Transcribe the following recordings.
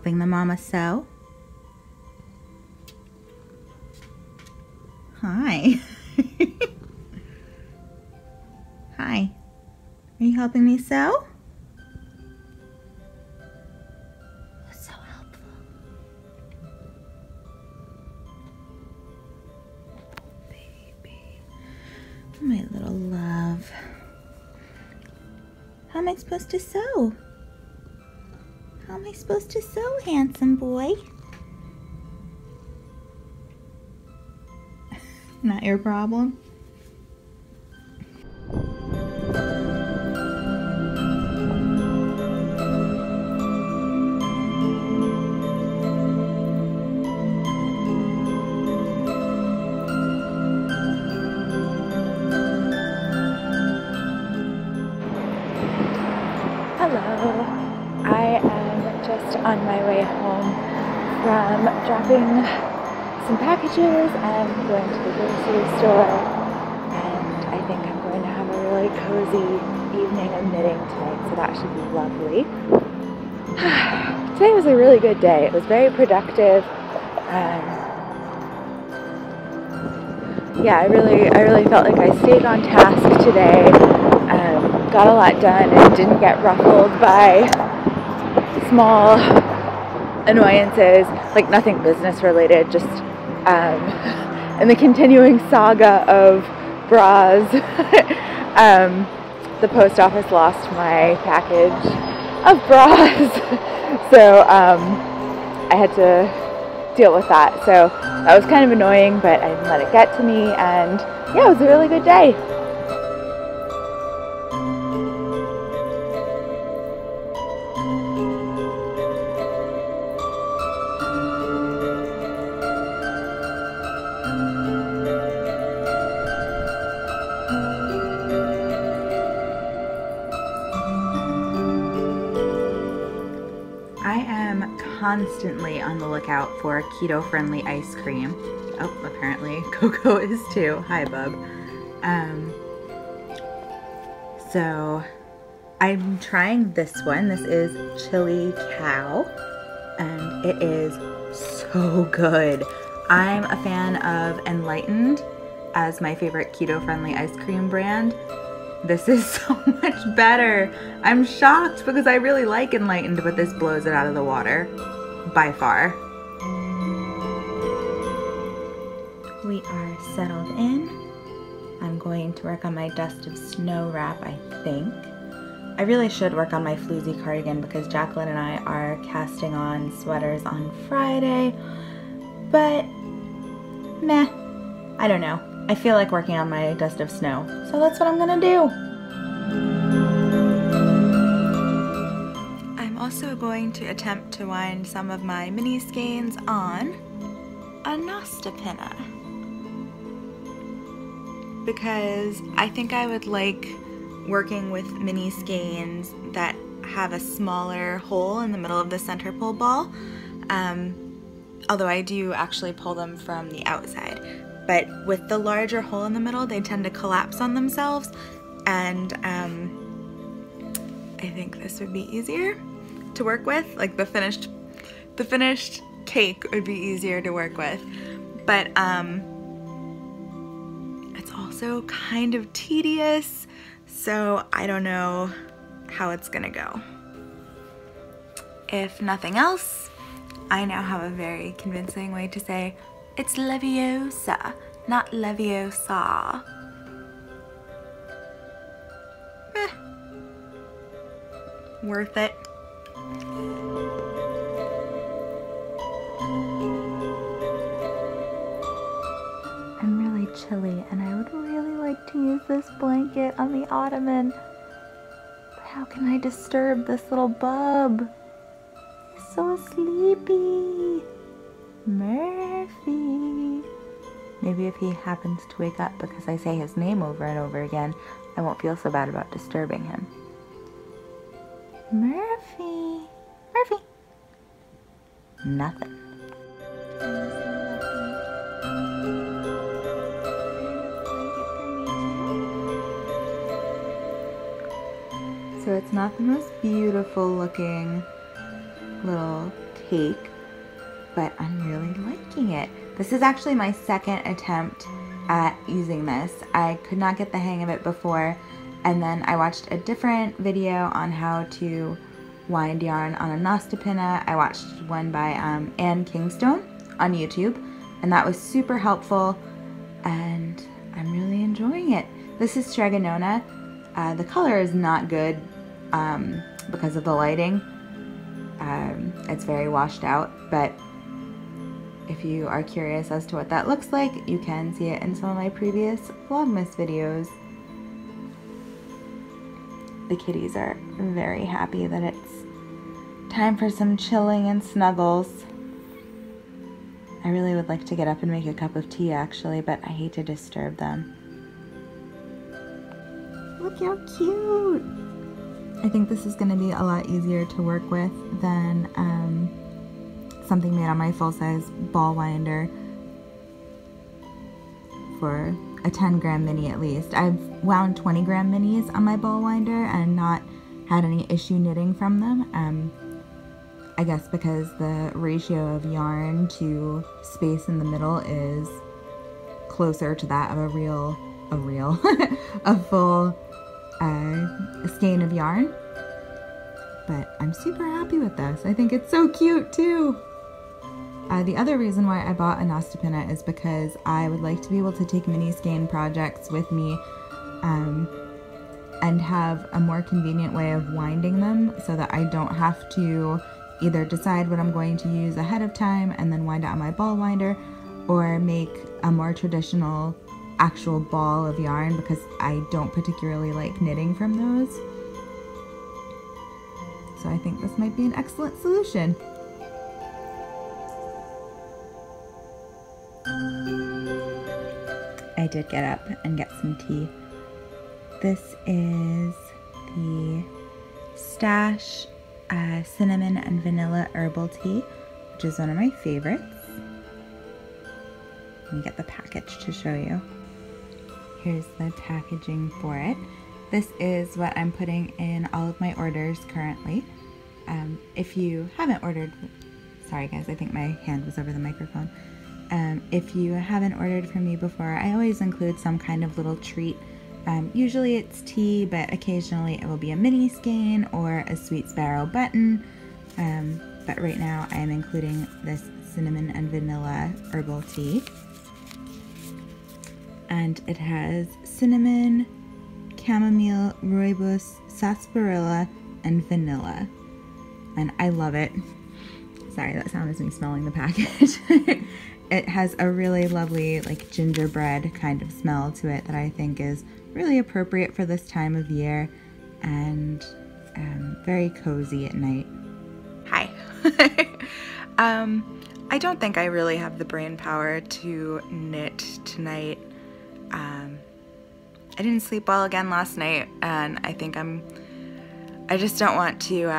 helping the mama sew? Hi. Hi. Are you helping me sew? That's so helpful. Baby. My little love. How am I supposed to sew? How am I supposed to sew, handsome boy? Not your problem. Hello, I am just on my way home from dropping some packages and going to the grocery store, and I think I'm going to have a really cozy evening of knitting tonight, so that should be lovely. Today was a really good day. It was very productive. Yeah, I really felt like I stayed on task today. Got a lot done and didn't get ruffled by small annoyances, like nothing business related, just in the continuing saga of bras. The post office lost my package of bras, so I had to deal with that. So that was kind of annoying, but I didn't let it get to me, and yeah, it was a really good day. I am constantly on the lookout for keto-friendly ice cream. Oh, apparently Coco is too. Hi, bub. So I'm trying this one. This is Chili Cow, and it is so good. I'm a fan of Enlightened as my favorite keto-friendly ice cream brand. This is so much better. I'm shocked because I really like Enlightened, but this blows it out of the water by far. We are settled in. I'm going to work on my Dust of Snow wrap, I think. I really should work on my floozy cardigan because Jacqueline and I are casting on sweaters on Friday, but meh, I don't know. I feel like working on my Dust of Snow, so that's what I'm gonna do. I'm also going to attempt to wind some of my mini skeins on a Nosta pinna, because I think I would like working with mini skeins that have a smaller hole in the middle of the center pull ball, although I do actually pull them from the outside. But with the larger hole in the middle, they tend to collapse on themselves, and I think this would be easier to work with. Like the finished cake would be easier to work with, but it's also kind of tedious, so I don't know how it's gonna go. If nothing else, I now have a very convincing way to say it's Leviosa, not Leviosa. Worth it. I'm really chilly and I would really like to use this blanket on the ottoman. But how can I disturb this little bub? He's so sleepy. Murphy. Maybe if he happens to wake up because I say his name over and over again, I won't feel so bad about disturbing him. Murphy. Murphy. Nothing. So it's not the most beautiful looking little take, but I'm really liking it. This is actually my second attempt at using this. I could not get the hang of it before, and then I watched a different video on how to wind yarn on a Nostipinna. I watched one by Anne Kingstone on YouTube, and that was super helpful, and I'm really enjoying it. This is Stregonona. The color is not good because of the lighting. It's very washed out, but if you are curious as to what that looks like, you can see it in some of my previous Vlogmas videos. The kitties are very happy that it's time for some chilling and snuggles. I really would like to get up and make a cup of tea actually, but I hate to disturb them. Look how cute! I think this is going to be a lot easier to work with than something made on my full-size ball winder for a 10-gram mini at least. I've wound 20-gram minis on my ball winder and not had any issue knitting from them. I guess because the ratio of yarn to space in the middle is closer to that of a full skein of yarn. But I'm super happy with this. I think it's so cute too. The other reason why I bought a Nostipinna is because I would like to be able to take mini skein projects with me and have a more convenient way of winding them so that I don't have to either decide what I'm going to use ahead of time and then wind it on my ball winder, or make a more traditional actual ball of yarn, because I don't particularly like knitting from those. So I think this might be an excellent solution. I did get up and get some tea. This is the Stash cinnamon and vanilla herbal tea, which is one of my favorites. Let me get the package to show you. Here's the packaging for it. This is what I'm putting in all of my orders currently. If you haven't ordered, sorry guys, I think my hand was over the microphone. If you haven't ordered from me before, I always include some kind of little treat. Usually it's tea, but occasionally it will be a mini skein or a Sweet Sparrow button. But right now I am including this cinnamon and vanilla herbal tea. And it has cinnamon, chamomile, rooibos, sarsaparilla, and vanilla. And I love it. Sorry, that sound is me smelling the package. It has a really lovely, like, gingerbread kind of smell to it that I think is really appropriate for this time of year, and very cozy at night. Hi. I don't think I really have the brain power to knit tonight. I didn't sleep well again last night, and I think I just don't want to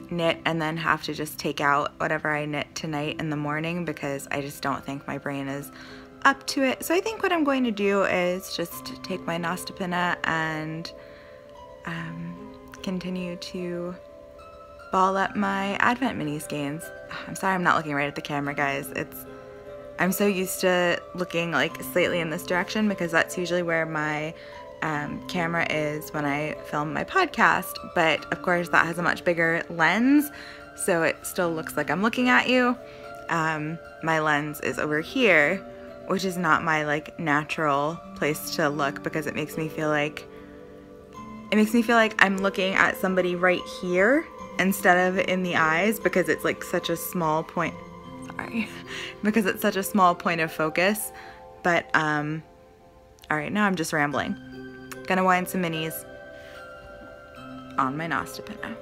knit and then have to just take out whatever I knit tonight in the morning, because I just don't think my brain is up to it. So I think what I'm going to do is just take my Nostipinna and continue to ball up my Advent mini skeins. I'm sorry I'm not looking right at the camera, guys. I'm so used to looking like slightly in this direction because that's usually where my camera is when I film my podcast, but of course that has a much bigger lens, so it still looks like I'm looking at you. My lens is over here, which is not my like natural place to look, because it makes me feel like I'm looking at somebody right here instead of in the eyes, because it's like such a small point. Sorry. Because it's such a small point of focus. But all right, now I'm just rambling. Gonna wind some minis on my Nostipinna.